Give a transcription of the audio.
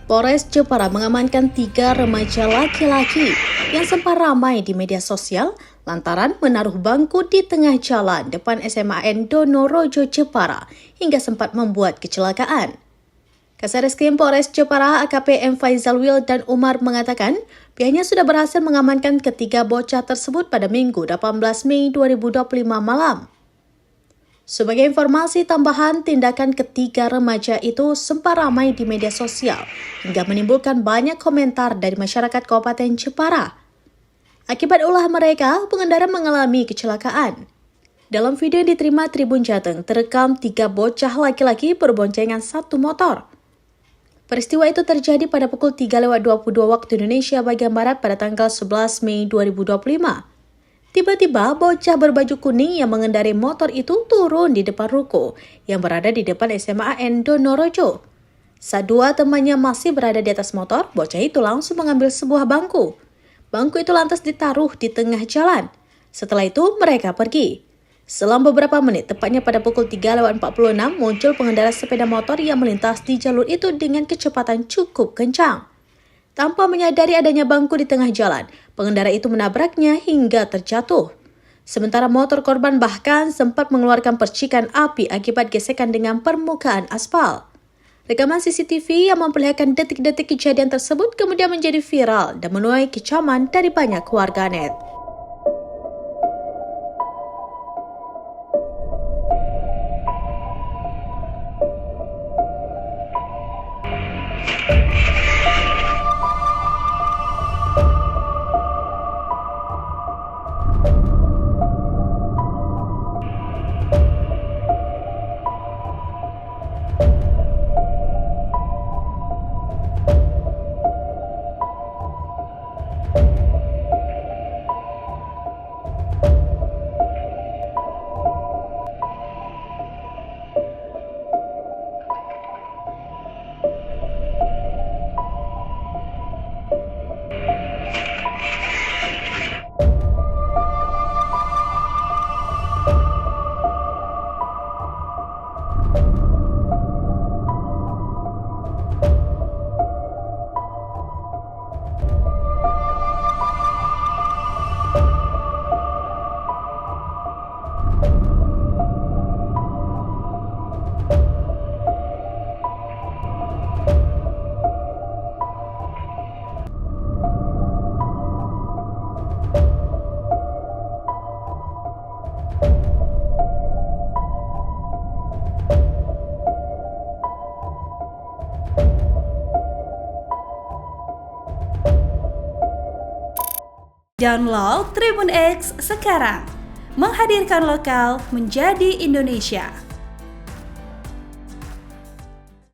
Polres Jepara mengamankan 3 remaja laki-laki yang sempat ramai di media sosial lantaran menaruh bangku di tengah jalan depan SMAN Donorojo Jepara hingga sempat membuat kecelakaan. Kasareskrim Polres Jepara AKP M. Faizal Wil dan Umar mengatakan pihaknya sudah berhasil mengamankan ketiga bocah tersebut pada Minggu 18 Mei 2025 malam. Sebagai informasi tambahan, tindakan ketiga remaja itu sempat ramai di media sosial hingga menimbulkan banyak komentar dari masyarakat Kabupaten Jepara. Akibat ulah mereka, pengendara mengalami kecelakaan. Dalam video yang diterima Tribun Jateng, terekam 3 bocah laki-laki berboncengan satu motor. Peristiwa itu terjadi pada pukul 3:22 waktu Indonesia bagian Barat pada tanggal 11 Mei 2025. Tiba-tiba, bocah berbaju kuning yang mengendarai motor itu turun di depan ruko yang berada di depan SMAN Donorojo. Saat dua temannya masih berada di atas motor, bocah itu langsung mengambil sebuah bangku. Bangku itu lantas ditaruh di tengah jalan. Setelah itu, mereka pergi. Selang beberapa menit, tepatnya pada pukul 3:46, muncul pengendara sepeda motor yang melintas di jalur itu dengan kecepatan cukup kencang. Tanpa menyadari adanya bangku di tengah jalan, pengendara itu menabraknya hingga terjatuh. Sementara motor korban bahkan sempat mengeluarkan percikan api akibat gesekan dengan permukaan aspal. Rekaman CCTV yang memperlihatkan detik-detik kejadian tersebut kemudian menjadi viral dan menuai kecaman dari banyak warganet. Download Tribun X sekarang, menghadirkan lokal menjadi Indonesia.